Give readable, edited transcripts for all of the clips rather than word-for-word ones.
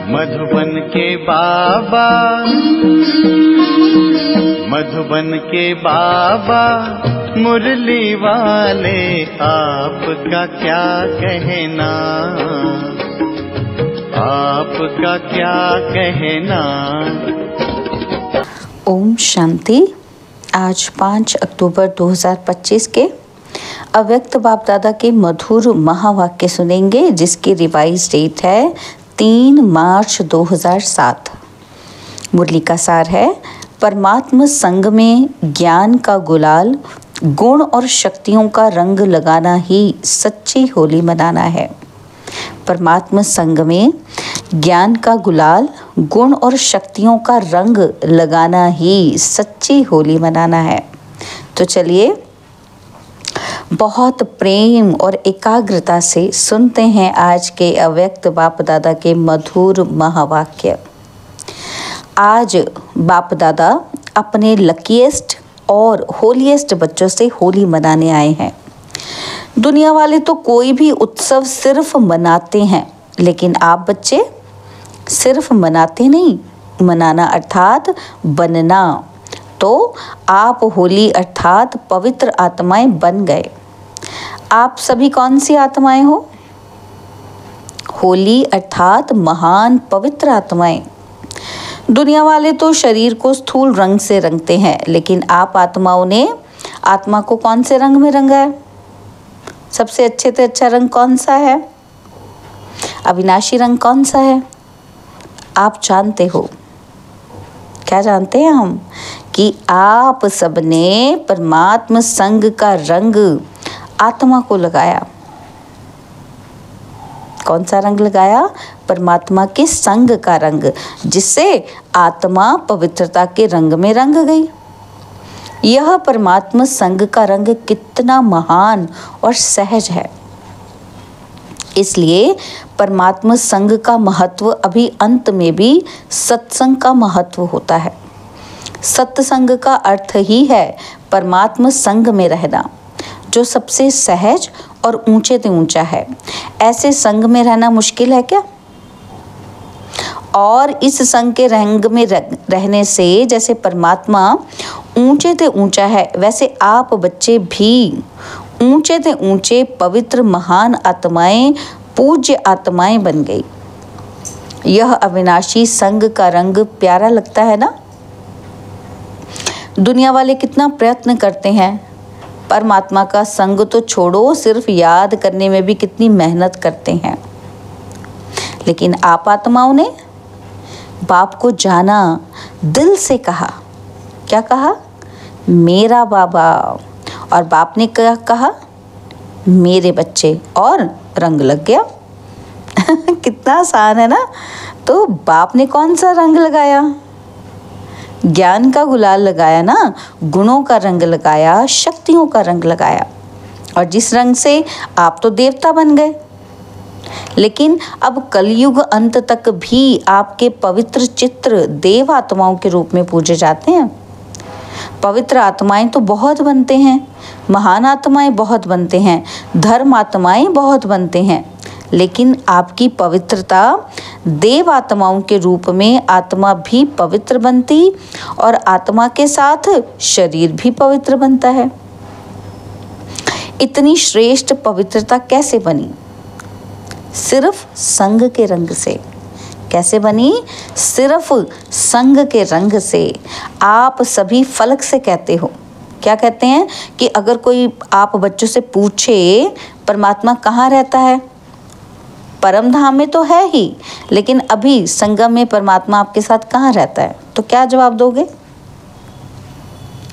मधुबन के बाबा, मधुबन के बाबा मुरली वाले, आपका क्या कहना, आपका क्या कहना। ओम शांति। आज 5 अक्टूबर 2025 के अव्यक्त बाप दादा के मधुर महावाक्य सुनेंगे, जिसकी रिवाइज डेट है 3 मार्च 2007। मुरली का सार है, परमात्म संग में ज्ञान का गुलाल, गुण और शक्तियों का रंग लगाना ही सच्ची होली मनाना है। परमात्म संग में ज्ञान का गुलाल, गुण और शक्तियों का रंग लगाना ही सच्ची होली मनाना है। तो चलिए बहुत प्रेम और एकाग्रता से सुनते हैं आज के अव्यक्त बाप दादा के मधुर महावाक्य। आज बाप दादा अपने लकीएस्ट और होलीएस्ट बच्चों से होली मनाने आए हैं। दुनिया वाले तो कोई भी उत्सव सिर्फ मनाते हैं, लेकिन आप बच्चे सिर्फ मनाते नहीं, मनाना अर्थात बनना। तो आप होली अर्थात पवित्र आत्माएं बन गए। आप सभी कौन सी आत्माएं हो? होली अर्थात महान पवित्र आत्माएं। दुनिया वाले तो शरीर को स्थूल रंग से रंगते हैं, लेकिन आप आत्माओं ने आत्मा को कौन से रंग में रंगा है? सबसे अच्छे से अच्छा रंग कौन सा है? अविनाशी रंग कौन सा है? आप जानते हो। क्या जानते हैं हम? कि आप सबने परमात्म संग का रंग आत्मा को लगाया। कौन सा रंग लगाया? परमात्मा के संग का रंग, जिससे आत्मा पवित्रता के रंग में रंग गई। यह परमात्मा संग का रंग कितना महान और सहज है। इसलिए परमात्मा संग का महत्व अभी अंत में भी सत्संग का महत्व होता है। सत्संग का अर्थ ही है परमात्मा संग में रहना, जो सबसे सहज और ऊंचे से ऊंचा है। ऐसे संग में रहना मुश्किल है क्या? और इस संग के रंग में रहने से जैसे परमात्मा ऊंचे से ऊंचा है, वैसे आप बच्चे भी ऊंचे से ऊंचे पवित्र महान आत्माएं, पूज्य आत्माएं बन गई। यह अविनाशी संग का रंग प्यारा लगता है ना? दुनिया वाले कितना प्रयत्न करते हैं, परमात्मा का संग तो छोड़ो, सिर्फ याद करने में भी कितनी मेहनत करते हैं। लेकिन आप आत्माओं ने बाप को जाना, दिल से कहा। क्या कहा? मेरा बाबा। और बाप ने क्या कहा? मेरे बच्चे। और रंग लग गया। कितना आसान है ना? तो बाप ने कौन सा रंग लगाया? ज्ञान का गुलाल लगाया ना, गुणों का रंग लगाया, शक्तियों का रंग लगाया। और जिस रंग से आप तो देवता बन गए। लेकिन अब कलयुग अंत तक भी आपके पवित्र चित्र देव आत्माओं के रूप में पूजे जाते हैं। पवित्र आत्माएं तो बहुत बनते हैं, महान आत्माएं बहुत बनते हैं, धर्म आत्माएं बहुत बनते हैं, लेकिन आपकी पवित्रता देव आत्माओं के रूप में आत्मा भी पवित्र बनती और आत्मा के साथ शरीर भी पवित्र बनता है। इतनी श्रेष्ठ पवित्रता कैसे बनी? सिर्फ संग के रंग से। कैसे बनी? सिर्फ संग के रंग से। आप सभी फलक से कहते हो। क्या कहते हैं? कि अगर कोई आप बच्चों से पूछे परमात्मा कहाँ रहता है, परम धाम में तो है ही, लेकिन अभी संगम में परमात्मा आपके साथ कहाँ रहता है, तो क्या जवाब दोगे?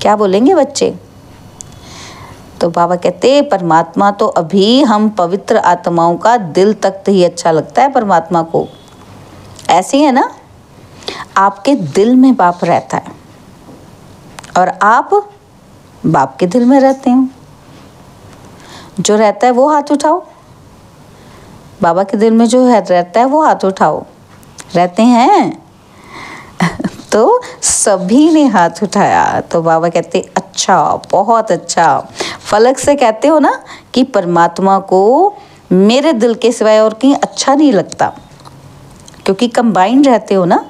क्या बोलेंगे बच्चे? तो बाबा कहते परमात्मा तो अभी हम पवित्र आत्माओं का दिल तक ही अच्छा लगता है परमात्मा को। ऐसे ही है ना? आपके दिल में बाप रहता है और आप बाप के दिल में रहते हो। जो रहता है वो हाथ उठाओ। बाबा के दिल में जो रहता है वो हाथ उठाओ। रहते हैं? तो सभी ने हाथ उठाया। तो बाबा कहते अच्छा, बहुत अच्छा। फलक से कहते हो ना कि परमात्मा को मेरे दिल के सिवाय और कहीं अच्छा नहीं लगता। क्योंकि कंबाइंड रहते हो ना,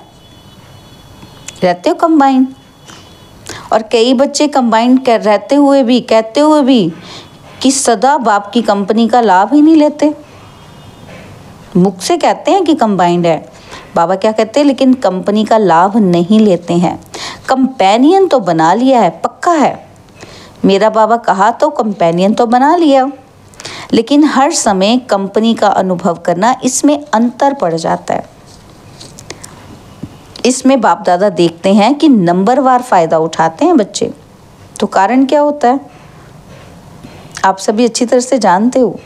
रहते हो कंबाइंड। और कई बच्चे कंबाइंड रहते हुए भी, कहते हुए भी कि सदा बाप की कंपनी का लाभ ही नहीं लेते। मुख से कहते हैं कि कंबाइंड है, बाबा क्या कहते हैं, लेकिन कंपनी का लाभ नहीं लेते हैं। कंपेनियन तो बना लिया है, पक्का है, मेरा बाबा कहा तो कंपेनियन तो बना लिया, लेकिन हर समय कंपनी का अनुभव करना, इसमें अंतर पड़ जाता है। इसमें बाप दादा देखते हैं कि नंबरवार फ़ायदा उठाते हैं बच्चे। तो कारण क्या होता है, आप सभी अच्छी तरह से जानते हो,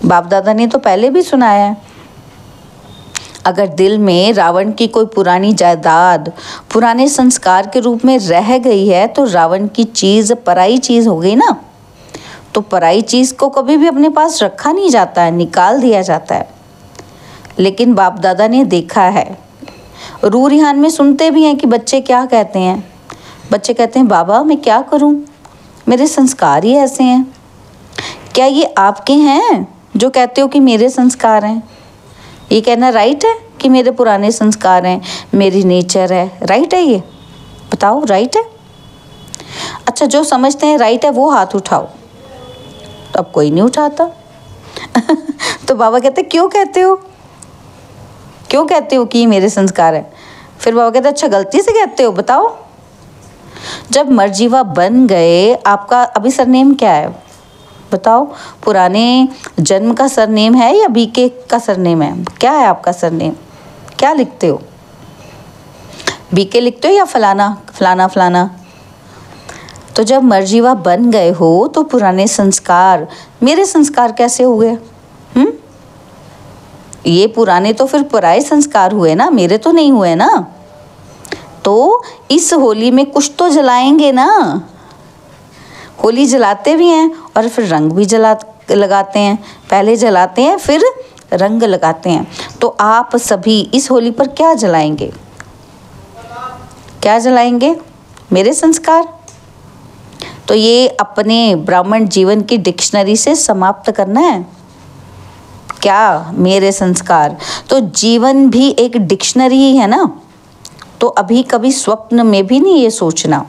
बाप दादा ने तो पहले भी सुनाया है। अगर दिल में रावण की कोई पुरानी जायदाद पुराने संस्कार के रूप में रह गई है, तो रावण की चीज़ पराई चीज़ हो गई ना। तो पराई चीज़ को कभी भी अपने पास रखा नहीं जाता है, निकाल दिया जाता है। लेकिन बाप दादा ने देखा है, रूह रिहान में सुनते भी हैं कि बच्चे क्या कहते हैं। बच्चे कहते हैं, बाबा मैं क्या करूं, मेरे संस्कार ही ऐसे हैं। क्या ये आपके हैं जो कहते हो कि मेरे संस्कार हैं? ये कहना राइट है कि मेरे पुराने संस्कार हैं, मेरी नेचर है, राइट है? ये बताओ, राइट है? अच्छा, जो समझते हैं राइट है वो हाथ उठाओ। तो अब कोई नहीं उठाता। तो बाबा कहते क्यों कहते हो, क्यों कहते हो कि ये मेरे संस्कार है? फिर बाबा कहते अच्छा गलती से कहते हो, बताओ। जब मर्जीवा बन गए, आपका अभी सरनेम क्या है बताओ? पुराने जन्म का सरनेम है या बीके का सरनेम है? क्या है आपका सरनेम, क्या लिखते हो? बीके लिखते हो या फलाना फलाना फलाना? तो जब मर्जीवा बन गए हो तो पुराने संस्कार, मेरे संस्कार कैसे हुए? ये पुराने तो फिर पराये संस्कार हुए ना, मेरे तो नहीं हुए ना। तो इस होली में कुछ तो जलाएंगे ना। होली जलाते भी हैं और फिर रंग भी लगाते हैं। पहले जलाते हैं फिर रंग लगाते हैं। तो आप सभी इस होली पर क्या जलाएंगे? क्या जलाएंगे? मेरे संस्कार। तो ये अपने ब्राह्मण जीवन की डिक्शनरी से समाप्त करना है। क्या? मेरे संस्कार। तो जीवन भी एक डिक्शनरी ही है ना। तो अभी कभी स्वप्न में भी नहीं ये सोचना,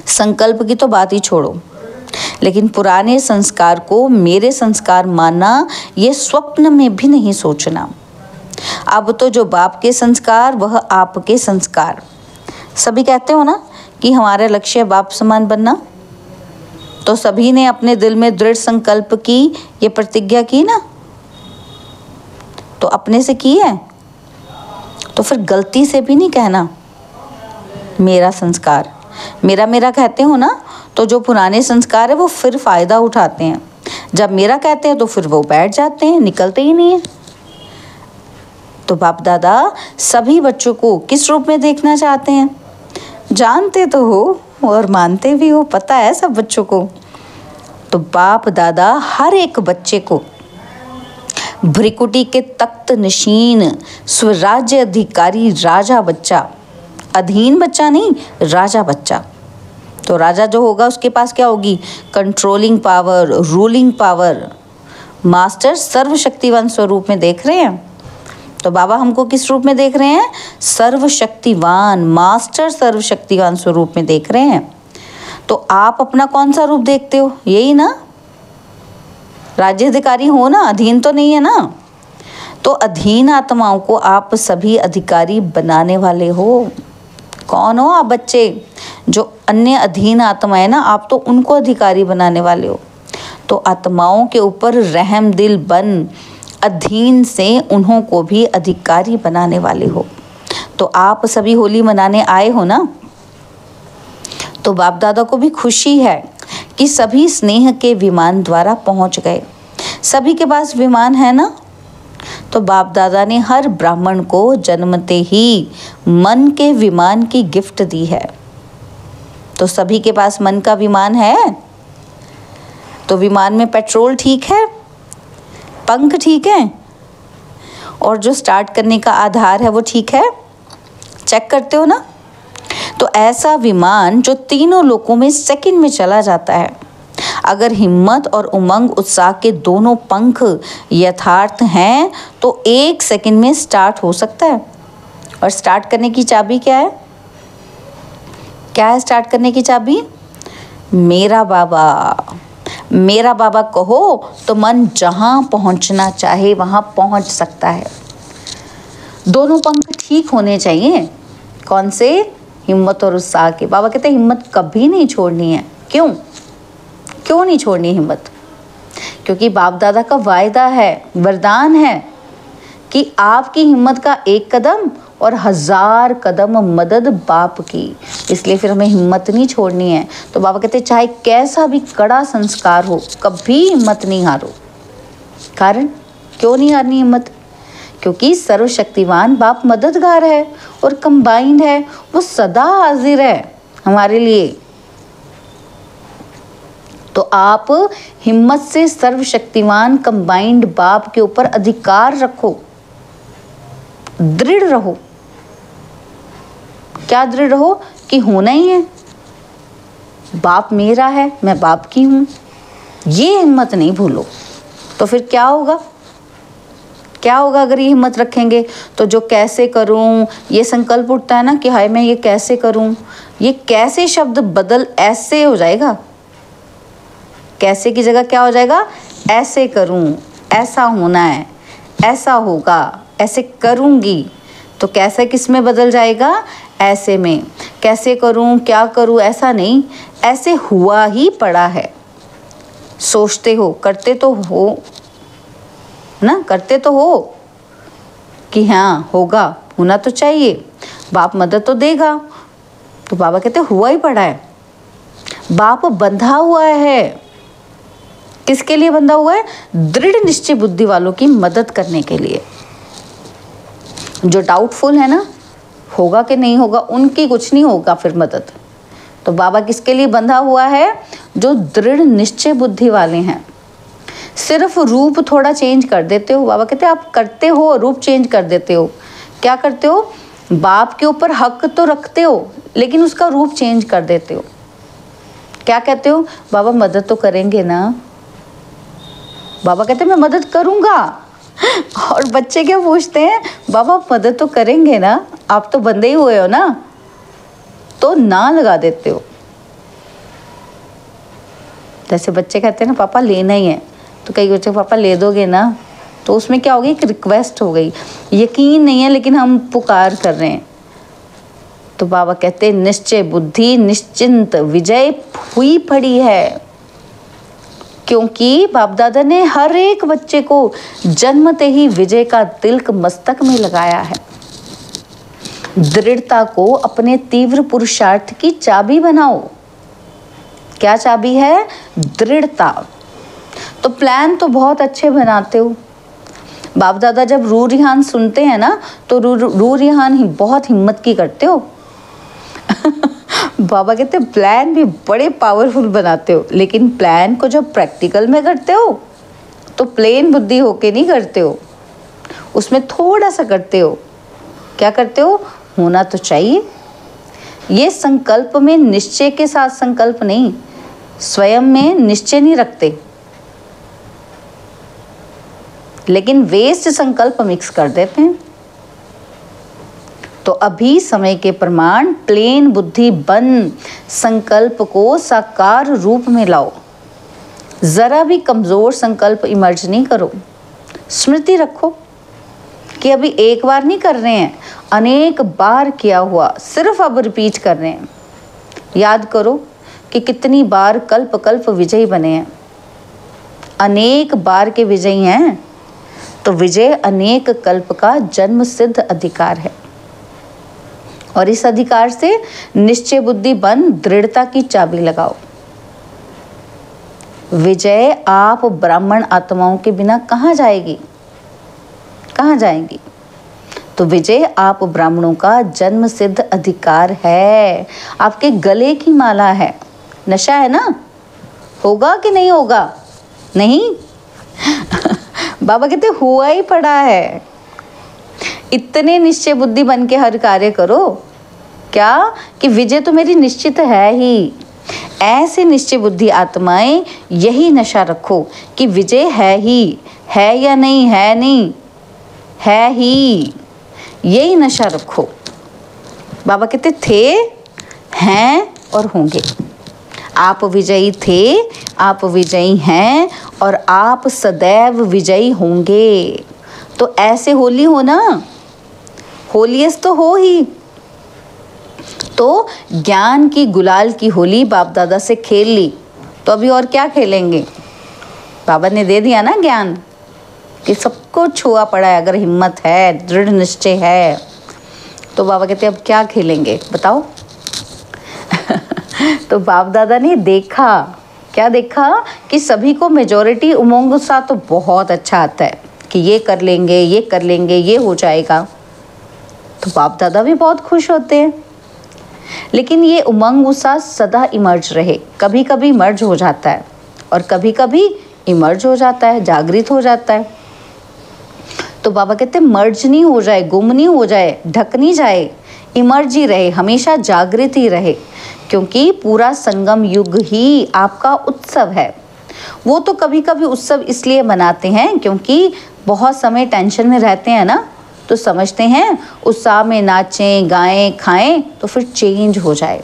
संकल्प की तो बात ही छोड़ो, लेकिन पुराने संस्कार को मेरे संस्कार मानना, ये स्वप्न में भी नहीं सोचना। अब तो जो बाप के संस्कार वह आपके संस्कार। सभी कहते हो ना कि हमारा लक्ष्य है बाप समान बनना। तो सभी ने अपने दिल में दृढ़ संकल्प की, ये प्रतिज्ञा की ना, तो अपने से की है। तो फिर गलती से भी नहीं कहना मेरा संस्कार, मेरा मेरा कहते हो ना, तो जो पुराने संस्कार है वो फिर फ़ायदा उठाते हैं। जब मेरा कहते हैं तो फिर वो बैठ जाते हैं, निकलते ही नहीं है। तो बाप दादा सभी बच्चों को किस रूप में देखना चाहते हैं? जानते तो हो और मानते भी हो, पता है सब बच्चों को। तो बाप दादा हर एक बच्चे को भ्रिकुटी के तख्त नशीन स्वराज्य अधिकारी राजा बच्चा, अधीन बच्चा नहीं, राजा बच्चा। तो राजा जो होगा उसके पास क्या होगी? Controlling power, ruling power. Master सर्वशक्तिवान स्वरूप में देख रहे हैं। तो बाबा हमको किस रूप में देख रहे हैं? सर्वशक्तिवान, मास्टर सर्वशक्तिवान स्वरूप में देख रहे हैं। तो आप अपना कौन सा रूप देखते हो? यही ना, राज्याधिकारी हो ना, अधीन तो नहीं है ना। तो अधीन आत्माओं को आप सभी अधिकारी बनाने वाले हो। कौन हो आप बच्चे? जो अन्य अधीन आत्माएं ना, आप तो उनको अधिकारी बनाने वाले हो। तो आत्माओं के ऊपर रहम दिल बन अधीन से उन्हों को भी अधिकारी बनाने वाले हो। तो आप सभी होली मनाने आए हो ना। तो बाप दादा को भी खुशी है कि सभी स्नेह के विमान द्वारा पहुंच गए। सभी के पास विमान है ना। तो बाप दादा ने हर ब्राह्मण को जन्मते ही मन के विमान की गिफ्ट दी है। तो सभी के पास मन का विमान है। तो विमान में पेट्रोल ठीक है, पंख ठीक है, और जो स्टार्ट करने का आधार है वो ठीक है। चेक करते हो ना। तो ऐसा विमान जो तीनों लोकों में सेकंड में चला जाता है। अगर हिम्मत और उमंग उत्साह के दोनों पंख यथार्थ हैं तो 1 सेकंड में स्टार्ट हो सकता है। और स्टार्ट करने की चाबी क्या है? क्या है स्टार्ट करने की चाबी? मेरा बाबा। मेरा बाबा कहो तो मन जहाँ पहुँचना चाहे वहाँ पहुँच सकता है। दोनों पंख ठीक होने चाहिए। कौन से? हिम्मत और उत्साह के। बाबा कहते हैं हिम्मत कभी नहीं छोड़नी है। क्यों? क्यों नहीं छोड़नी हिम्मत? क्योंकि बाप दादा का वायदा है, वरदान है कि आपकी हिम्मत का 1 कदम और 1000 कदम मदद बाप की। इसलिए फिर हमें हिम्मत नहीं छोड़नी है। तो बाबा कहते चाहे कैसा भी कड़ा संस्कार हो, कभी हिम्मत नहीं हारो। कारण क्यों नहीं हारनी हिम्मत? क्योंकि सर्वशक्तिवान बाप मददगार है और कंबाइंड है, वो सदा हाजिर है हमारे लिए। तो आप हिम्मत से सर्वशक्तिवान कंबाइंड बाप के ऊपर अधिकार रखो, दृढ़ रहो। क्या दृढ़ रहो? कि होना ही है, बाप मेरा है, मैं बाप की हूं, ये हिम्मत नहीं भूलो। तो फिर क्या होगा? क्या होगा अगर ये हिम्मत रखेंगे? तो जो कैसे करूं, ये संकल्प उठता है ना कि हाय मैं ये कैसे करूं, ये कैसे शब्द बदल ऐसे हो जाएगा। कैसे की जगह क्या हो जाएगा? ऐसे करूं, ऐसा होना है, ऐसा होगा, ऐसे करूंगी। तो कैसे किस में बदल जाएगा? ऐसे में। कैसे करूं, क्या करूं, ऐसा नहीं, ऐसे हुआ ही पड़ा है। सोचते हो, करते तो हो ना, करते तो हो कि हाँ होगा, होना तो चाहिए, बाप मदद तो देगा। तो बाबा कहते हुआ ही पड़ा है। बाप बंधा हुआ है। किसके लिए बंधा हुआ है? दृढ़ निश्चय बुद्धि वालों की मदद करने के लिए। जो डाउटफुल है ना, होगा कि नहीं होगा, उनकी कुछ नहीं होगा फिर मदद। तो बाबा किसके लिए बंधा हुआ है? जो दृढ़ निश्चय बुद्धि वाले हैं। सिर्फ रूप थोड़ा चेंज कर देते हो। बाबा कहते हैं आप करते हो, रूप चेंज कर देते हो। क्या करते हो? बाप के ऊपर हक तो रखते हो, लेकिन उसका रूप चेंज कर देते हो। क्या कहते हो? बाबा मदद तो करेंगे ना। बाबा कहते हैं मैं मदद करूँगा। और बच्चे क्या पूछते हैं? बाबा मदद तो करेंगे ना, आप तो बंदे ही हुए हो ना। तो ना लगा देते हो। जैसे बच्चे कहते हैं ना पापा लेना ही है, तो कई बच्चे पापा ले दोगे ना, तो उसमें क्या हो गई? एक रिक्वेस्ट हो गई। यकीन नहीं है लेकिन हम पुकार कर रहे हैं। तो बाबा कहते हैं निश्चय बुद्धि निश्चिंत विजय हुई पड़ी है। क्योंकि बाप दादा ने हर एक बच्चे को जन्मते ही विजय का तिलक मस्तक में लगाया है। दृढ़ता को अपने तीव्र पुरुषार्थ की चाबी बनाओ। क्या चाबी है? दृढ़ता। तो प्लान तो बहुत अच्छे बनाते हो। बाप दादा जब रू रिहान सुनते हैं ना, तो रू रिहान ही बहुत हिम्मत की करते हो। बाबा कहते प्लान भी बड़े पावरफुल बनाते हो, लेकिन प्लान को जब प्रैक्टिकल में करते हो तो प्लेन बुद्धि होके नहीं करते हो, उसमें थोड़ा सा करते हो। क्या करते हो? होना तो चाहिए। ये संकल्प में निश्चय के साथ संकल्प नहीं, स्वयं में निश्चय नहीं रखते, लेकिन वेस्ट संकल्प मिक्स कर देते हैं। तो अभी समय के प्रमाण प्लेन बुद्धि बन संकल्प को साकार रूप में लाओ। जरा भी कमजोर संकल्प इमर्ज नहीं करो। स्मृति रखो कि अभी एक बार नहीं कर रहे हैं, अनेक बार किया हुआ सिर्फ अब रिपीट कर रहे हैं। याद करो कि कितनी बार कल्प कल्प विजयी बने हैं। अनेक बार के विजयी हैं, तो विजय अनेक कल्प का जन्म सिद्ध अधिकार है। और इस अधिकार से निश्चय बुद्धि बन दृढ़ता की चाबी लगाओ। विजय आप ब्राह्मण आत्माओं के बिना कहाँ जाएगी? कहाँ जाएंगी? तो विजय आप ब्राह्मणों का जन्म सिद्ध अधिकार है, आपके गले की माला है। नशा है ना, होगा कि नहीं होगा? नहीं। बाबा कहते हुआ ही पड़ा है। इतने निश्चय बुद्धि बन के हर कार्य करो। क्या कि विजय तो मेरी निश्चित है ही, ऐसे निश्चय बुद्धि आत्माएं यही नशा रखो कि विजय है ही, है या नहीं, है नहीं, है ही, यही नशा रखो। बाबा कहते थे, हैं और होंगे। आप विजयी थे, आप विजयी हैं और आप सदैव विजयी होंगे। तो ऐसे होली हो ना, होलियस तो हो ही। तो ज्ञान की गुलाल की होली बाप दादा से खेल ली, तो अभी और क्या खेलेंगे? बाबा ने दे दिया ना ज्ञान कि सबको छुआ पड़ा है। अगर हिम्मत है, दृढ़ निश्चय है, तो बाबा कहते अब क्या खेलेंगे बताओ। तो बाप दादा ने देखा, क्या देखा कि सभी को मेजॉरिटी उमंग उत्साह तो बहुत अच्छा आता है कि ये कर लेंगे, ये कर लेंगे, ये हो जाएगा। तो बाप दादा भी बहुत खुश होते हैं। लेकिन ये उमंग उत्साह सदा इमर्ज रहे, कभी कभी मर्ज हो जाता है और कभी कभी इमर्ज हो जाता है, जागृत हो जाता है। तो बाबा कहते मर्ज नहीं हो जाए, गुम नहीं हो जाए, ढक नहीं जाए, इमर्ज ही रहे, हमेशा जागृत ही रहे, क्योंकि पूरा संगम युग ही आपका उत्सव है। वो तो कभी कभी उत्सव इसलिए मनाते हैं क्योंकि बहुत समय टेंशन में रहते हैं ना, तो समझते हैं उत्साह में नाचें, गाएं, खाएं तो फिर चेंज हो जाए।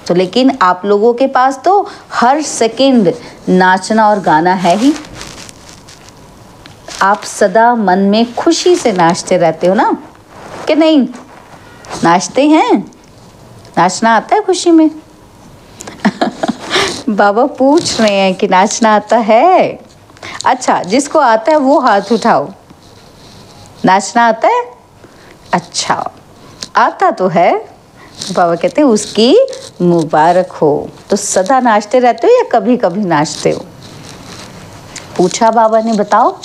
तो लेकिन आप लोगों के पास तो हर सेकंड नाचना और गाना है ही। आप सदा मन में खुशी से नाचते रहते हो ना, कि नहीं? नाचते हैं, नाचना आता है खुशी में। बाबा पूछ रहे हैं कि नाचना आता है? अच्छा, जिसको आता है वो हाथ उठाओ। नाचना आता है? अच्छा, आता तो है। बाबा कहते हैं उसकी मुबारक हो। तो सदा नाचते रहते हो या कभी कभी नाचते हो? पूछा बाबा ने, बताओ।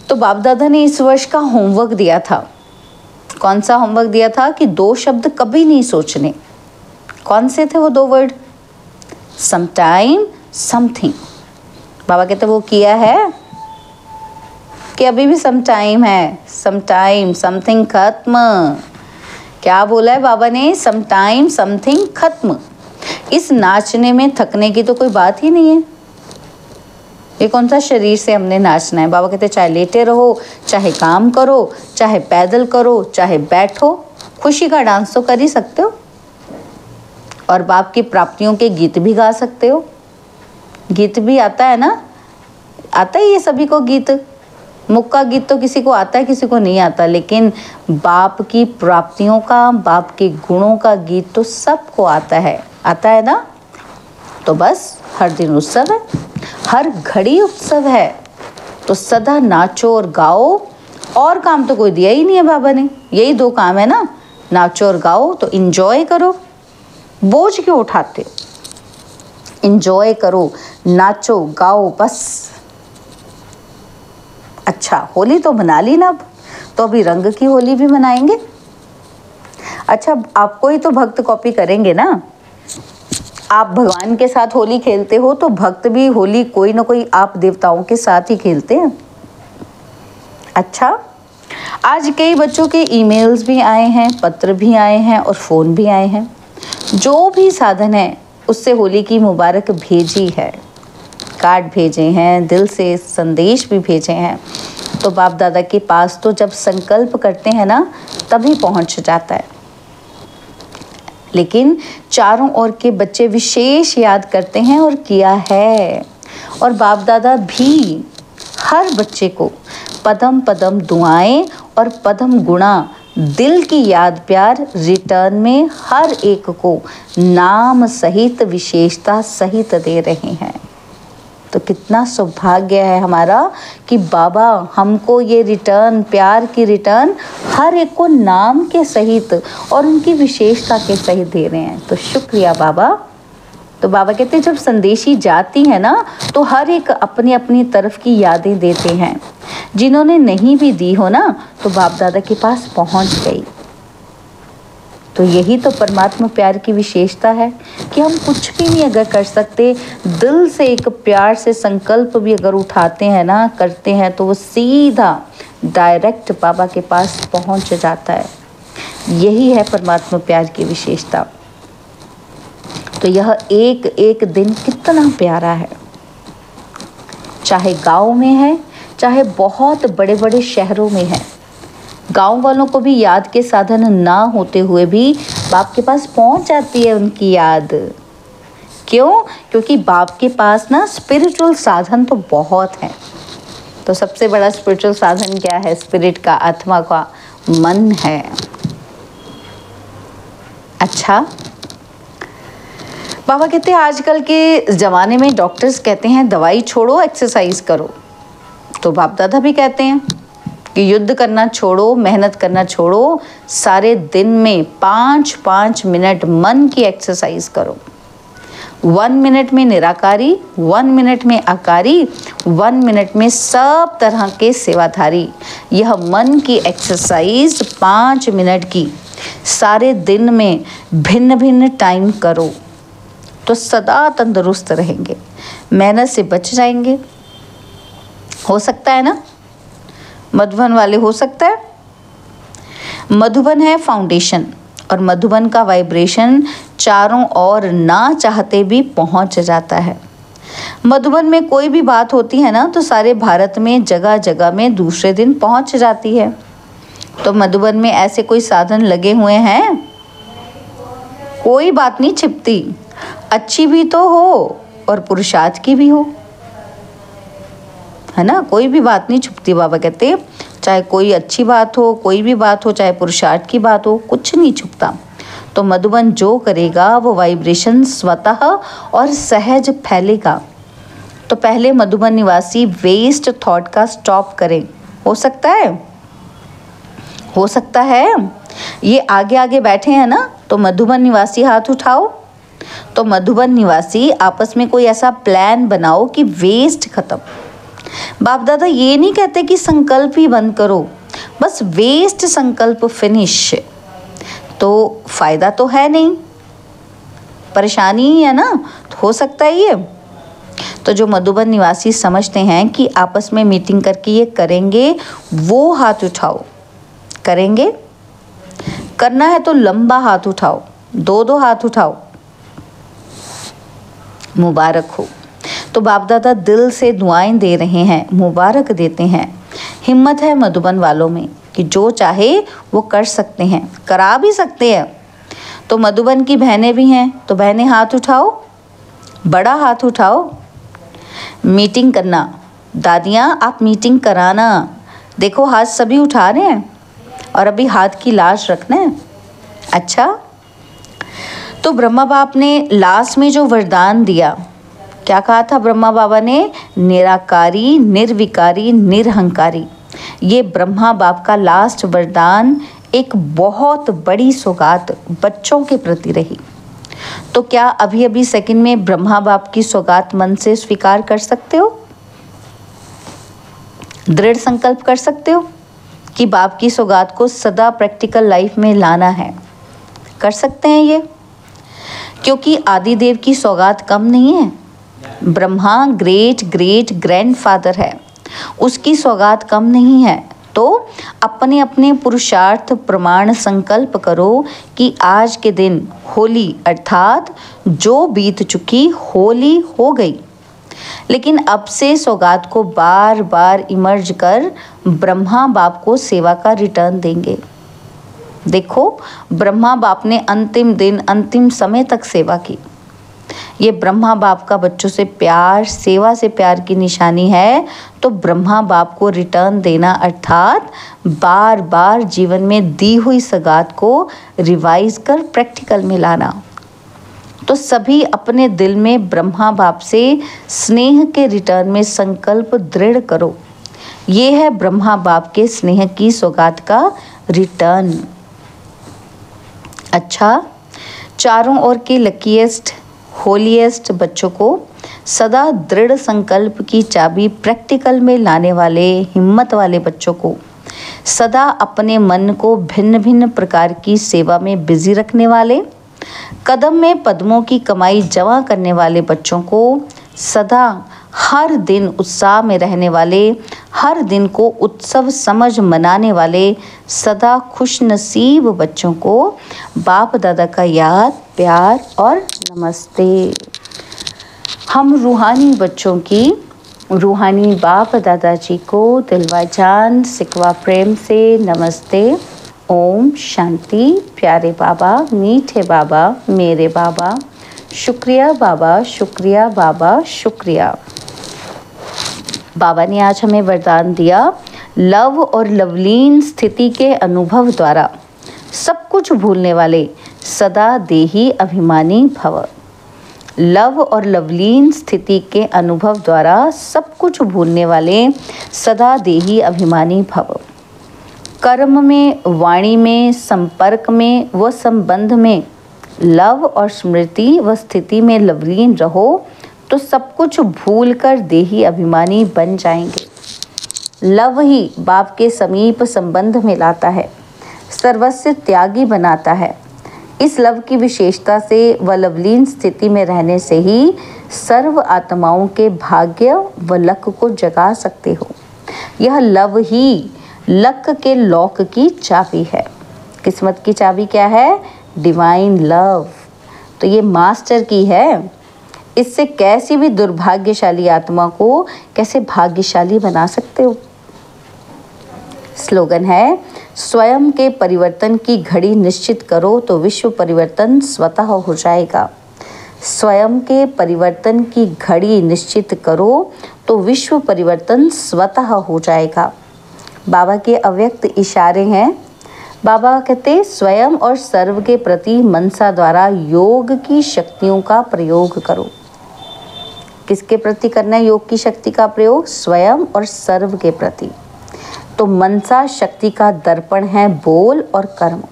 तो बाप दादा ने इस वर्ष का होमवर्क दिया था। कौन सा होमवर्क दिया था? कि 2 शब्द कभी नहीं सोचने। कौन से थे वो 2 वर्ड? Sometime, something. बाबा कहते वो किया है कि अभी भी समटाइम है? समटाइम, समथिंग खत्म। क्या बोला है बाबा ने? समटाइम, समथिंग खत्म। इस नाचने में थकने की तो कोई बात ही नहीं है। ये कौन सा शरीर से हमने नाचना है? बाबा कहते चाहे लेटे रहो, चाहे काम करो, चाहे पैदल करो, चाहे बैठो, खुशी का डांस तो कर ही सकते हो। और बाप की प्राप्तियों के गीत भी गा सकते हो। गीत भी आता है ना, आता है ये सभी को गीत। मुक्का गीत तो किसी को आता है, किसी को नहीं आता, लेकिन बाप की प्राप्तियों का, बाप के गुणों का गीत तो सबको आता है ना। तो बस हर दिन उत्सव है, हर घड़ी उत्सव है। तो सदा नाचो और गाओ। और काम तो कोई दिया ही नहीं है बाबा ने, यही 2 काम है ना, नाचो और गाओ। तो इंजॉय करो, बोझ क्यों उठाते? इंजॉय करो, नाचो गाओ, बस। अच्छा, होली तो मना ली ना, अब तो अभी रंग की होली भी मनाएंगे। अच्छा, आपको ही तो भक्त कॉपी करेंगे ना। आप भगवान के साथ होली खेलते हो तो भक्त भी होली कोई ना कोई आप देवताओं के साथ ही खेलते हैं। अच्छा, आज कई बच्चों के ईमेल्स भी आए हैं, पत्र भी आए हैं और फ़ोन भी आए हैं। जो भी साधन है उससे होली की मुबारक भेजी है, कार्ड भेजे हैं, दिल से संदेश भी भेजे हैं। तो बाप दादा के पास तो जब संकल्प करते हैं ना, तभी पहुंच जाता है। लेकिन चारों ओर के बच्चे विशेष याद करते हैं और किया है। और बाप दादा भी हर बच्चे को पदम पदम दुआएं और पदम गुणा दिल की याद प्यार रिटर्न में हर एक को नाम सहित विशेषता सहित दे रहे हैं। तो कितना सौभाग्य है हमारा कि बाबा हमको ये रिटर्न, प्यार की रिटर्न हर एक को नाम के सहित और उनकी विशेषता के सहित दे रहे हैं। तो शुक्रिया बाबा। तो बाबा कहते हैं जब संदेशी जाती है ना, तो हर एक अपनी अपनी तरफ की यादें देते हैं। जिन्होंने नहीं भी दी हो ना, तो बाप दादा के पास पहुंच गई। तो यही तो परमात्मा प्यार की विशेषता है कि हम कुछ भी नहीं अगर कर सकते, दिल से एक प्यार से संकल्प भी अगर उठाते हैं ना, करते हैं, तो वो सीधा डायरेक्ट बाबा के पास पहुंच जाता है। यही है परमात्मा प्यार की विशेषता। तो यह एक एक दिन कितना प्यारा है। चाहे गांव में है, चाहे बहुत बड़े बड़े शहरों में है, गांव वालों को भी याद के साधन ना होते हुए भी बाप के पास पहुंच जाती है उनकी याद। क्यों? क्योंकि बाप के पास ना स्पिरिचुअल साधन तो बहुत हैं। तो सबसे बड़ा स्पिरिचुअल साधन क्या है? स्पिरिट का, आत्मा का मन है। अच्छा, बाबा कहते हैं आजकल के ज़माने में डॉक्टर्स कहते हैं दवाई छोड़ो, एक्सरसाइज करो। तो बाप दादा भी कहते हैं कि युद्ध करना छोड़ो, मेहनत करना छोड़ो, सारे दिन में 5-5 मिनट मन की एक्सरसाइज करो। 1 मिनट में निराकारी, 1 मिनट में आकारी, 1 मिनट में सब तरह के सेवाधारी। यह मन की एक्सरसाइज 5 मिनट की सारे दिन में भिन्न भिन्न टाइम करो तो सदा तंदुरुस्त रहेंगे, मेहनत से बच जाएंगे। हो सकता है ना? मधुबन वाले हो सकता है? मधुबन है फाउंडेशन और मधुबन का वाइब्रेशन चारों ओर ना चाहते भी पहुंच जाता है। मधुबन में कोई भी बात होती है ना तो सारे भारत में जगह जगह में दूसरे दिन पहुंच जाती है। तो मधुबन में ऐसे कोई साधन लगे हुए हैं? कोई बात नहीं छिपती, अच्छी भी तो हो और पुरुषार्थ की भी हो, है ना? कोई भी बात नहीं छुपती। बाबा कहते हैं चाहे कोई अच्छी बात हो, कोई भी बात हो, चाहे पुरुषार्थ की बात हो, कुछ नहीं छुपता। तो मधुबन जो करेगा वो वाइब्रेशन स्वतः और सहज फैलेगा। तो पहले मधुबन निवासी वेस्ट थॉट का स्टॉप करें। हो सकता है? हो सकता है। ये आगे आगे बैठे हैं ना, तो मधुबन निवासी हाथ उठाओ। तो मधुबन निवासी आपस में कोई ऐसा प्लान बनाओ कि वेस्ट खत्म। बाप दादा ये नहीं कहते कि संकल्प ही बंद करो, बस वेस्ट संकल्प फिनिश। तो फायदा तो है नहीं, परेशानी ही है ना। तो हो सकता है ये। तो जो मधुबन निवासी समझते हैं कि आपस में मीटिंग करके ये करेंगे, वो हाथ उठाओ। करेंगे? करना है तो लंबा हाथ उठाओ, 2-2 हाथ उठाओ। मुबारक हो। तो बाप दादा दिल से दुआएं दे रहे हैं, मुबारक देते हैं। हिम्मत है मधुबन वालों में कि जो चाहे वो कर सकते हैं, करा भी सकते हैं। तो मधुबन की बहनें भी हैं, तो बहनें हाथ उठाओ, बड़ा हाथ उठाओ। मीटिंग करना, दादियाँ आप मीटिंग कराना। देखो हाथ सभी उठा रहे हैं और अभी हाथ की लाज रखना है। अच्छा, तो ब्रह्मा बाप ने लास्ट में जो वरदान दिया, क्या कहा था ब्रह्मा बाबा ने? निराकारी, निर्विकारी, निरहंकारी। ये ब्रह्मा बाप का लास्ट वरदान एक बहुत बड़ी सौगात बच्चों के प्रति रही। तो क्या अभी अभी सेकंड में ब्रह्मा बाप की सौगात मन से स्वीकार कर सकते हो? दृढ़ संकल्प कर सकते हो कि बाप की सौगात को सदा प्रैक्टिकल लाइफ में लाना है? कर सकते हैं ये? क्योंकि आदिदेव की सौगात कम नहीं है। ब्रह्मा ग्रेट ग्रेट ग्रैंडफादर है, उसकी सौगात कम नहीं है। तो अपने अपने पुरुषार्थ प्रमाण संकल्प करो कि आज के दिन होली, अर्थात जो बीत चुकी होली हो गई, लेकिन अब से सौगात को बार बार इमर्ज कर ब्रह्मा बाप को सेवा का रिटर्न देंगे। देखो, ब्रह्मा बाप ने अंतिम दिन, अंतिम समय तक सेवा की। ये ब्रह्मा बाप का बच्चों से प्यार, सेवा से प्यार की निशानी है। तो ब्रह्मा बाप को रिटर्न देना अर्थात बार बार जीवन में दी हुई सौगात को रिवाइज कर प्रैक्टिकल में लाना। तो सभी अपने दिल में ब्रह्मा बाप से स्नेह के रिटर्न में संकल्प दृढ़ करो। ये है ब्रह्मा बाप के स्नेह की सौगात का रिटर्न। अच्छा, चारों ओर के लकीएस्ट, होलीएस्ट बच्चों को सदा दृढ़ संकल्प की चाबी प्रैक्टिकल में लाने वाले हिम्मत वाले बच्चों को, सदा अपने मन को भिन्न भिन्न प्रकार की सेवा में बिजी रखने वाले, कदम में पद्मों की कमाई जमा करने वाले बच्चों को सदा हर दिन उत्साह में रहने वाले, हर दिन को उत्सव समझ मनाने वाले सदा खुश नसीब बच्चों को बाप दादा का याद, प्यार और नमस्ते। हम रूहानी बच्चों की रूहानी बाप दादाजी को दिलवा जान सिकवा प्रेम से नमस्ते। ओम शांति। प्यारे बाबा, मीठे बाबा, मेरे बाबा, शुक्रिया बाबा, शुक्रिया बाबा, शुक्रिया। बाबा ने आज हमें वरदान दिया, लव और लवलीन स्थिति के अनुभव द्वारा सब कुछ भूलने वाले सदा देही अभिमानी भव। लव और लवलीन स्थिति के अनुभव द्वारा सब कुछ भूलने वाले सदा देही अभिमानी भव। कर्म में, वाणी में, संपर्क में व संबंध में लव और स्मृति व स्थिति में लवलीन रहो तो सब कुछ भूलकर देही अभिमानी बन जाएंगे। लव ही बाप के समीप संबंध में लाता है, सर्वस्व त्यागी बनाता है। इस लव की विशेषता से व लवलीन स्थिति में रहने से ही सर्व आत्माओं के भाग्य व लक को जगा सकते हो। यह लव ही लक के लॉक की चाबी है। किस्मत की चाबी क्या है? Divine love. तो ये मास्टर की है। इससे कैसी भी दुर्भाग्यशाली आत्मा को कैसे भाग्यशाली बना सकते हो। स्लोगन है, स्वयं के परिवर्तन की घड़ी निश्चित करो तो विश्व परिवर्तन स्वतः हो जाएगा। स्वयं के परिवर्तन की घड़ी निश्चित करो तो विश्व परिवर्तन स्वतः हो जाएगा। बाबा के अव्यक्त इशारे हैं। बाबा कहते स्वयं और सर्व के प्रति मनसा द्वारा योग की शक्तियों का प्रयोग करो। किसके प्रति करना है योग की शक्ति का प्रयोग? स्वयं और सर्व के प्रति। तो मनसा शक्ति का दर्पण है बोल और कर्म।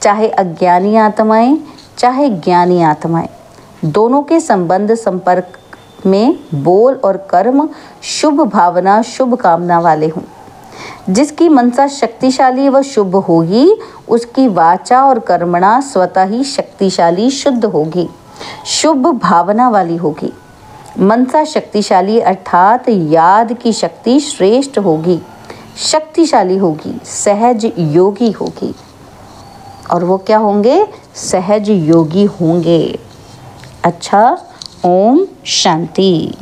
चाहे अज्ञानी आत्माएं, चाहे ज्ञानी आत्माएं, दोनों के संबंध संपर्क में बोल और कर्म शुभ भावना, शुभ कामना वाले हों। जिसकी मनसा शक्तिशाली व शुभ होगी, उसकी वाचा और कर्मणा स्वतः ही शक्तिशाली, शुद्ध होगी, शुभ भावना वाली होगी। मनसा शक्तिशाली अर्थात याद की शक्ति श्रेष्ठ होगी, शक्तिशाली होगी, सहज योगी होगी। और वो क्या होंगे? सहज योगी होंगे। अच्छा, ओम शांति।